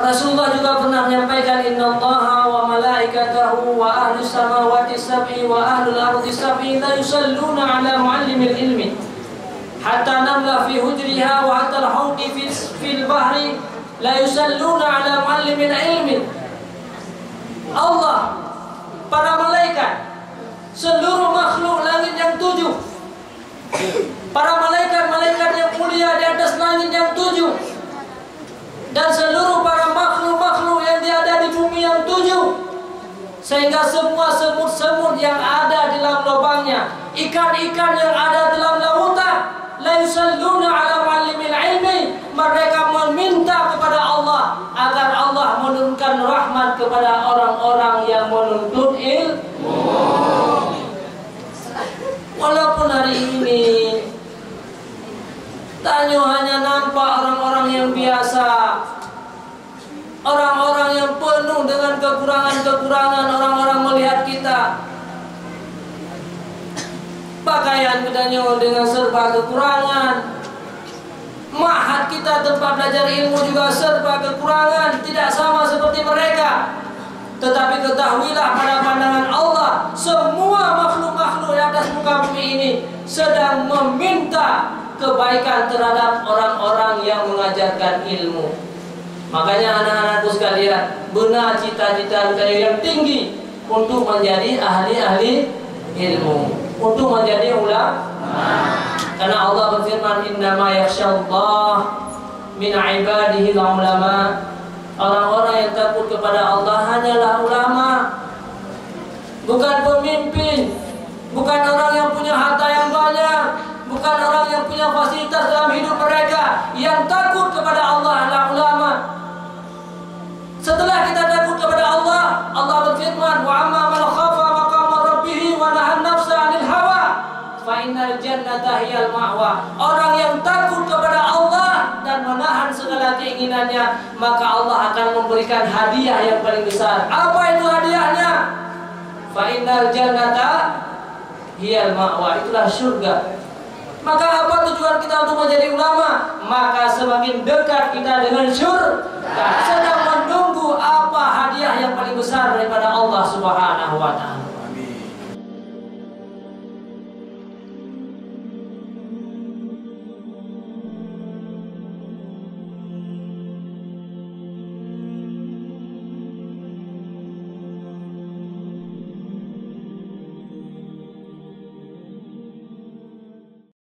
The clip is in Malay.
Rasulullah juga pernah menyampaikan, innallaha wa malaikatahu wa ahlus samawati sab'i wa ahlul ardi sab'i la yusalluna ala muallimil ilmi hatta namla fi hujriha wa hatta al-hawqi fil bahri la yusalluna ala muallimil ilmi. Allah, para malaikat, seluruh makhluk langit yang 7, para malaikat-malaikat yang mulia di atas langit yang 7, dan seluruh para makhluk-makhluk yang ada di bumi yang 7, sehingga semua semut-semut yang ada di dalam lubangnya, ikan-ikan yang ada dalam lautan, la yusalluna ala muallimil ilmi, mereka meminta kepada Allah agar Allah menurunkan rahmat kepada orang-orang yang menuntut ilmu. Walaupun hari ini Tanyo hanya nampak orang-orang yang biasa, orang-orang yang penuh dengan kekurangan-kekurangan. Orang-orang melihat kita pakaian Tanyo dengan serba kekurangan, ma'had kita tempat belajar ilmu juga serba kekurangan, tidak sama seperti mereka. Tetapi ketahuilah, pada pandangan Allah, semua makhluk-makhluk di atas muka bumi ini sedang meminta kebaikan terhadap orang-orang yang mengajarkan ilmu. Makanya anak-anakku sekalian, benar cita-cita kalian yang tinggi untuk menjadi ahli-ahli ilmu, untuk menjadi ulama. Karena Allah berfirman, innama yakhsyallah min ibadihi ulama. Orang-orang yang takut kepada Allah hanyalah ulama, bukan pemimpin, bukan orang yang punya harta yang banyak, bukan orang yang punya fasilitas dalam hidup mereka. Yang takut kepada Allah adalah ulama. Setelah kita takut kepada Allah, Allah berfirman, wa amma man khafa maqama rabbih wa nahan nafsa 'anil hawa fa innal jannata hiyal ma'wa. Orang yang takut kepada Allah dan menahan segala keinginannya, maka Allah akan memberikan hadiah yang paling besar. Apa itu hadiahnya? Fa innal jannata hiyal ma'wa, itulah surga. Maka apa tujuan kita untuk menjadi ulama? Maka semakin dekat kita dengan surga, sedang menunggu apa hadiah yang paling besar daripada Allah Subhanahu wa ta'ala.